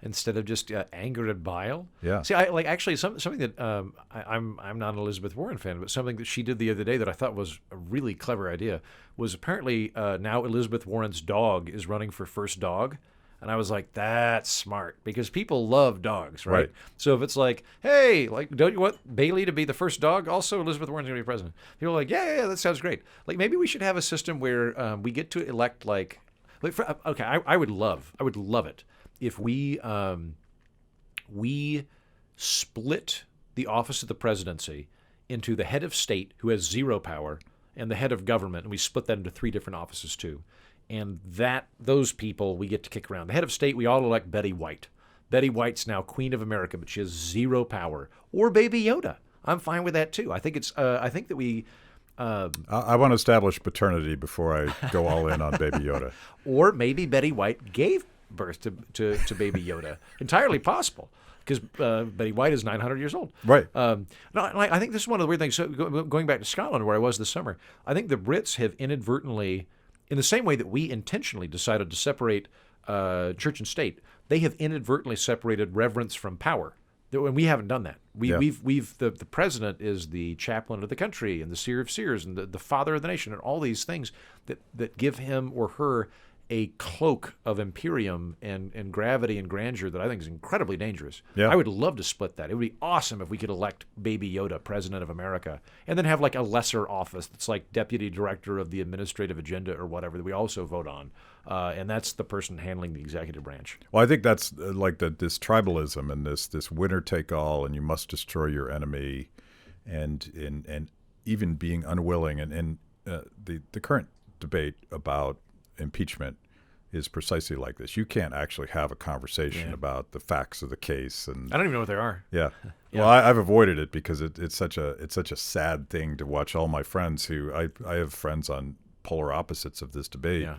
instead of just anger and bile? Yeah. See, I like actually something that I'm not an Elizabeth Warren fan, but something that she did the other day that I thought was a really clever idea was apparently now Elizabeth Warren's dog is running for first dog. And I was like, that's smart because people love dogs, right? So if it's like, hey, like, don't you want Bailey to be the first dog? Also, Elizabeth Warren's going to be president. People are like, yeah, that sounds great. Like maybe we should have a system where we get to elect I would love it if we split the office of the presidency into the head of state who has zero power and the head of government, and we split that into 3 different offices too. And those people we get to kick around. The head of state, we all elect Betty White. Betty White's now Queen of America, but she has zero power. Or Baby Yoda. I'm fine with that too. I think it's. I think that we. I want to establish paternity before I go all in on Baby Yoda. Or maybe Betty White gave birth to Baby Yoda. Entirely possible. Because Betty White is 900 years old. Right. No, I think this is one of the weird things. So going back to Scotland, where I was this summer, I think the Brits have inadvertently, in the same way that we intentionally decided to separate church and state, they have inadvertently separated reverence from power. And we haven't done that. The president is the chaplain of the country and the seer of seers and the father of the nation and all these things that give him or her a cloak of imperium and gravity and grandeur that I think is incredibly dangerous. Yeah. I would love to split that. It would be awesome if we could elect Baby Yoda president of America and then have like a lesser office that's like deputy director of the administrative agenda or whatever that we also vote on. And that's the person handling the executive branch. Well, I think that's like this tribalism and this winner take all, and you must destroy your enemy, and even being unwilling. And the current debate about impeachment is precisely like this. You can't actually have a conversation about the facts of the case, and I don't even know what they are. Yeah. Well, I've avoided it because it's such a sad thing to watch all my friends who I have friends on polar opposites of this debate. Yeah.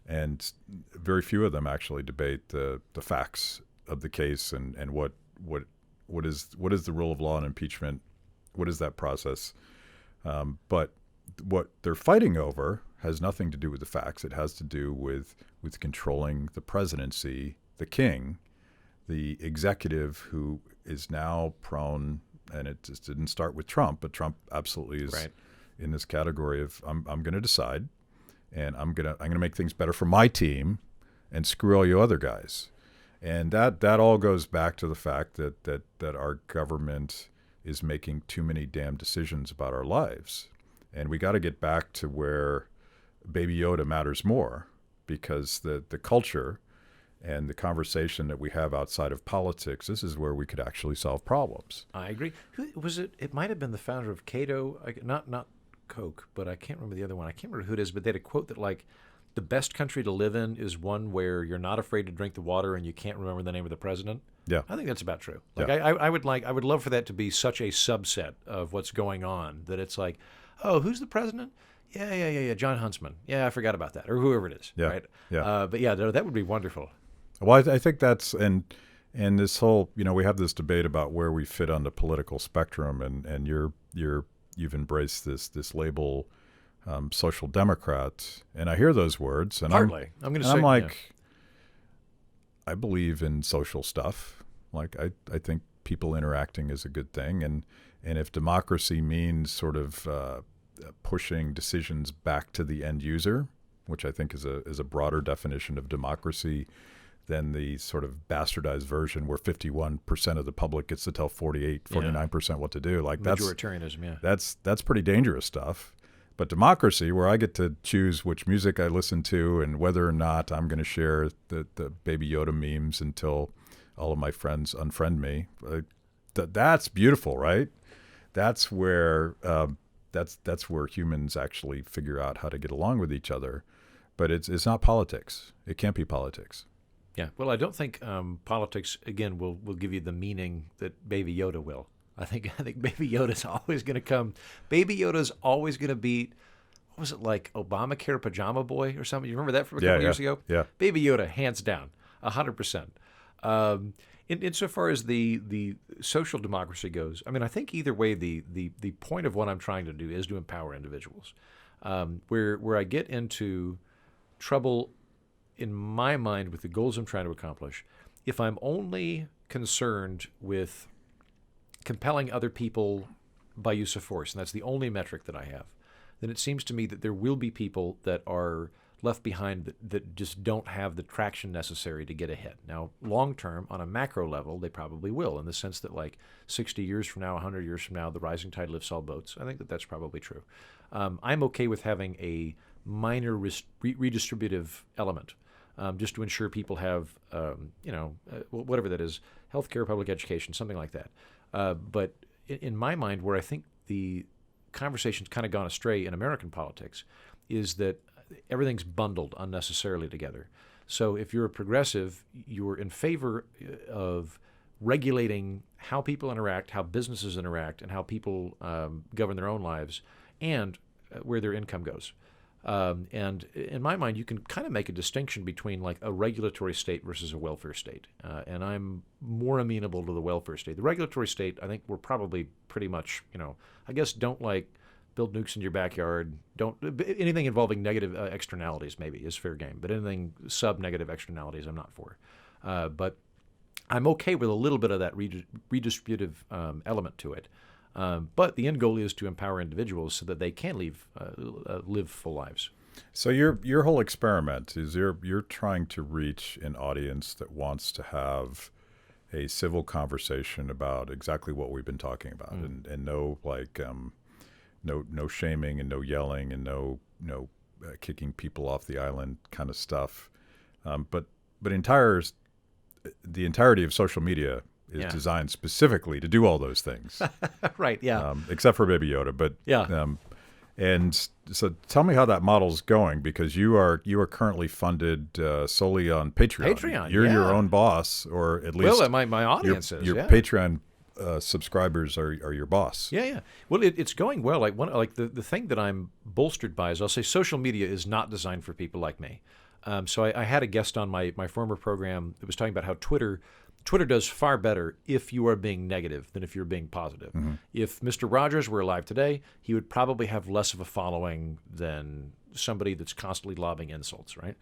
And very few of them actually debate the facts of the case and what is the rule of law in impeachment, what is that process. But what they're fighting over has nothing to do with the facts. It has to do with controlling the presidency, the king, the executive who is now prone, and it just didn't start with Trump, but Trump absolutely is in this category of I'm going to decide. And I'm gonna make things better for my team, and screw all you other guys, and that all goes back to the fact that our government is making too many damn decisions about our lives, and we got to get back to where Baby Yoda matters more, because the culture and the conversation that we have outside of politics, this is where we could actually solve problems. I agree. Who was it? It might have been the founder of Cato, not Coke, but I can't remember the other one. I can't remember who it is, but they had a quote that like, the best country to live in is one where you're not afraid to drink the water and you can't remember the name of the president. Yeah, I think that's about true. Like I would love for that to be such a subset of what's going on that it's like, oh, who's the president? Yeah, John Huntsman. Yeah, I forgot about that, or whoever it is. Yeah, right. Yeah. But yeah, that would be wonderful. Well, I think that's and this whole, we have this debate about where we fit on the political spectrum, and you've embraced this label, social democrat, and I hear those words, and I'm like, I believe in social stuff. Like I think people interacting is a good thing, and if democracy means sort of pushing decisions back to the end user, which I think is a broader definition of democracy than the sort of bastardized version where 51% of the public gets to tell 49% what to do. Like majoritarianism, that's pretty dangerous stuff. But democracy, where I get to choose which music I listen to and whether or not I'm going to share the Baby Yoda memes until all of my friends unfriend me, that's beautiful, right? That's where that's where humans actually figure out how to get along with each other. But it's not politics. It can't be politics. Yeah. Well, I don't think politics again will give you the meaning that Baby Yoda will. I think Baby Yoda's always going to come. Baby Yoda's always going to beat. What was it like, Obamacare Pajama Boy or something? You remember that from a couple years ago? Yeah. Baby Yoda, hands down, 100%. Insofar as the social democracy goes, I mean, I think either way, the point of what I'm trying to do is to empower individuals. Where I get into trouble in my mind with the goals I'm trying to accomplish, if I'm only concerned with compelling other people by use of force, and that's the only metric that I have, then it seems to me that there will be people that are left behind that just don't have the traction necessary to get ahead. Now, long term, on a macro level, they probably will, in the sense that like 60 years from now, 100 years from now, the rising tide lifts all boats. I think that that's probably true. I'm okay with having a minor redistributive element, just to ensure people have, whatever that is, healthcare, public education, something like that. But in my mind, where I think the conversation's kind of gone astray in American politics is that everything's bundled unnecessarily together. So if you're a progressive, you're in favor of regulating how people interact, how businesses interact, and how people govern their own lives, and where their income goes. And in my mind, you can kind of make a distinction between like a regulatory state versus a welfare state. And I'm more amenable to the welfare state. The regulatory state, I think we're probably pretty much, I guess don't like build nukes in your backyard. Don't anything involving negative externalities maybe is fair game, but anything sub-negative externalities I'm not for. But I'm okay with a little bit of that redistributive element to it. But the end goal is to empower individuals so that they can live full lives. So your whole experiment is you're trying to reach an audience that wants to have a civil conversation about exactly what we've been talking about, and no like no shaming and no yelling and no kicking people off the island kind of stuff. But the entirety of social media is designed specifically to do all those things. Right, yeah. Except for Baby Yoda. But yeah. And so tell me how that model's going, because you are currently funded solely on Patreon. Patreon, You're your own boss, or at least well, my audience is. Your Patreon subscribers are your boss. Yeah. Well, it's going well. The thing that I'm bolstered by is I'll say social media is not designed for people like me. So I had a guest on my former program that was talking about how Twitter does far better if you are being negative than if you're being positive. Mm-hmm. If Mr. Rogers were alive today, he would probably have less of a following than somebody that's constantly lobbing insults, right?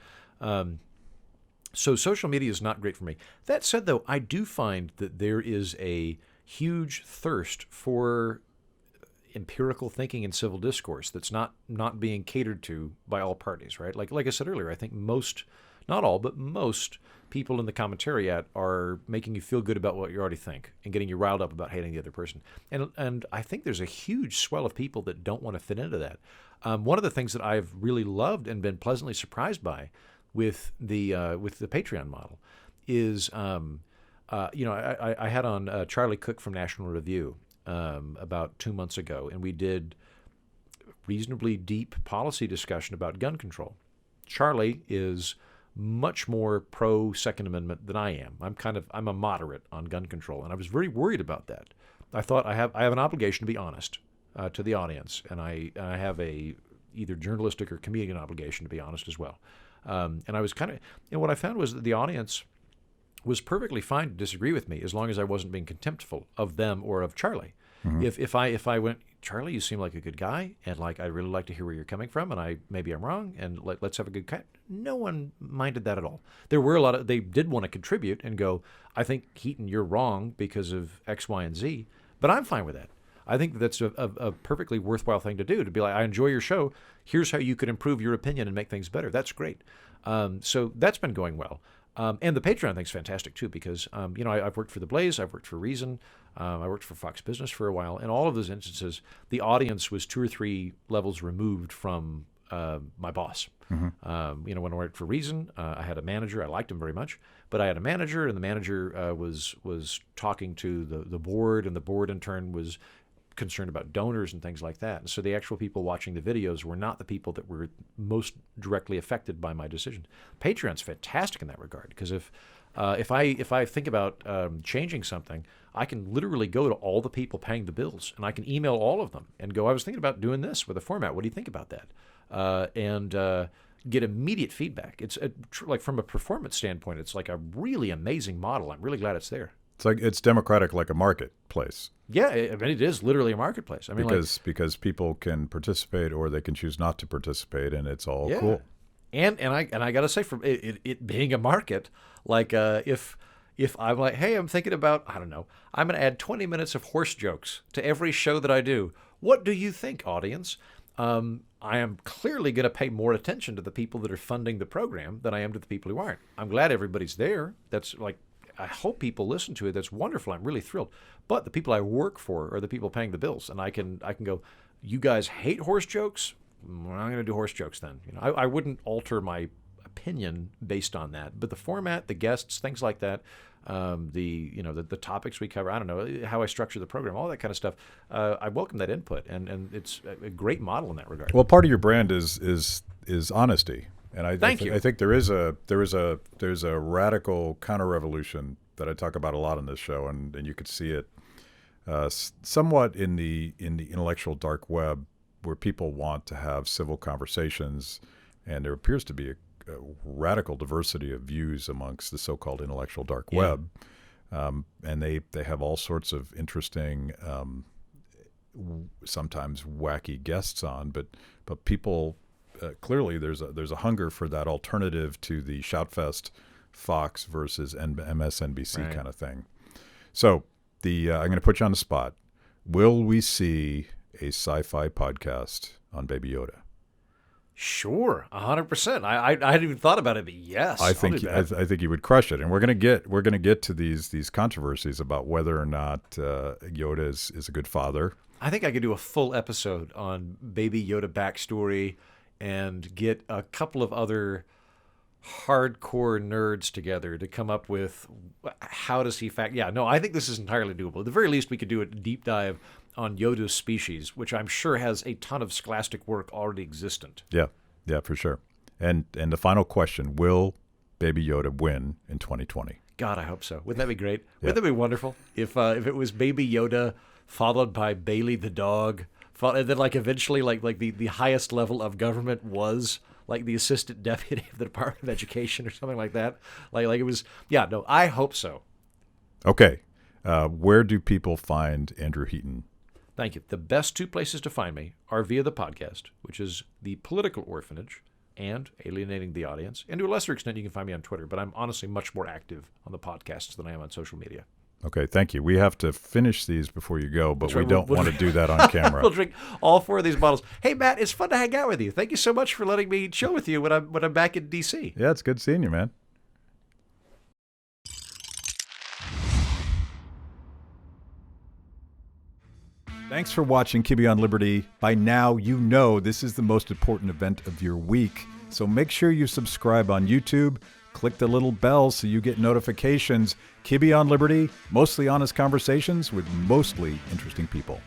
So social media is not great for me. That said, though, I do find that there is a huge thirst for empirical thinking and civil discourse that's not being catered to by all parties, right? Like I said earlier, I think most, not all, but most people in the commentariat are making you feel good about what you already think and getting you riled up about hating the other person. And I think there's a huge swell of people that don't want to fit into that. One of the things that I've really loved and been pleasantly surprised by with the Patreon model is, I had on Charlie Cook from National Review about 2 months ago, and we did reasonably deep policy discussion about gun control. Charlie is much more pro Second Amendment than I am. I'm a moderate on gun control, and I was very worried about that. I thought I have an obligation to be honest to the audience, and I have a either journalistic or comedian obligation to be honest as well. And I was what I found was that the audience was perfectly fine to disagree with me as long as I wasn't being contemptful of them or of Charlie. Mm-hmm. If I went, Charlie, you seem like a good guy, and I'd really like to hear where you're coming from, and maybe I'm wrong, and let's have a good cut. No one minded that at all. There were they did want to contribute and go, I think, Heaton, you're wrong because of X, Y, and Z, but I'm fine with that. I think that's a perfectly worthwhile thing to do, to be like, I enjoy your show. Here's how you could improve your opinion and make things better. That's great. So that's been going well. And the Patreon thing's fantastic too, because I've worked for The Blaze, I've worked for Reason, I worked for Fox Business for a while. In all of those instances, the audience was 2 or 3 levels removed from my boss. Mm-hmm. When I worked for Reason, I had a manager. I liked him very much, but I had a manager, and the manager was talking to the board, and the board in turn was concerned about donors and things like that. And so the actual people watching the videos were not the people that were most directly affected by my decision. Patreon's fantastic in that regard, because if I think about changing something, I can literally go to all the people paying the bills, and I can email all of them and go, I was thinking about doing this with a format. What do you think about that? And get immediate feedback. It's like from a performance standpoint, it's like a really amazing model. I'm really glad it's there. It's democratic, like a marketplace. Yeah, I mean, it is literally a marketplace. I mean, because people can participate or they can choose not to participate, and it's all cool. And I got to say, from it being a market, like if I'm like, hey, I'm thinking about, I don't know, I'm going to add 20 minutes of horse jokes to every show that I do. What do you think, audience? I am clearly going to pay more attention to the people that are funding the program than I am to the people who aren't. I'm glad everybody's there. That's like, I hope people listen to it. That's wonderful. I'm really thrilled. But the people I work for are the people paying the bills, and I can go, you guys hate horse jokes? I'm going to do horse jokes then. I wouldn't alter my opinion based on that. But the format, the guests, things like that, the topics we cover, I don't know, how I structure the program, all that kind of stuff. I welcome that input, and it's a great model in that regard. Well, part of your brand is honesty. And I think there is a radical counter-revolution that I talk about a lot on this show, and you could see it somewhat in the intellectual dark web, where people want to have civil conversations, and there appears to be a radical diversity of views amongst the so-called intellectual dark web, and they have all sorts of interesting, sometimes wacky guests on, but people. Clearly, there's a hunger for that alternative to the Shoutfest, Fox versus MSNBC kind of thing. So I'm going to put you on the spot. Will we see a sci-fi podcast on Baby Yoda? Sure, 100%. I hadn't even thought about it, but yes, I think you would crush it. And we're going to get to these controversies about whether or not Yoda is a good father. I think I could do a full episode on Baby Yoda backstory, and get a couple of other hardcore nerds together to come up with how does he I think this is entirely doable. At the very least, we could do a deep dive on Yoda's species, which I'm sure has a ton of scholastic work already existent. Yeah, for sure. And the final question, will Baby Yoda win in 2020? God, I hope so. Wouldn't that be great? Wouldn't that be wonderful? If it was Baby Yoda followed by Bailey the dog, and then eventually the highest level of government was like the assistant deputy of the Department of Education or something like that. Like it was, I hope so. Okay. Where do people find Andrew Heaton? Thank you. The best 2 places to find me are via the podcast, which is The Political Orphanage and Alienating the Audience. And to a lesser extent, you can find me on Twitter, but I'm honestly much more active on the podcasts than I am on social media. Okay, thank you. We have to finish these before you go, but we don't want to do that on camera. We'll drink all 4 of these bottles. Hey, Matt, it's fun to hang out with you. Thank you so much for letting me chill with you when I'm back in D.C. Yeah, it's good seeing you, man. Thanks for watching Kibbe on Liberty. By now, you know this is the most important event of your week, so make sure you subscribe on YouTube. Click the little bell so you get notifications. Kibbe on Liberty, mostly honest conversations with mostly interesting people.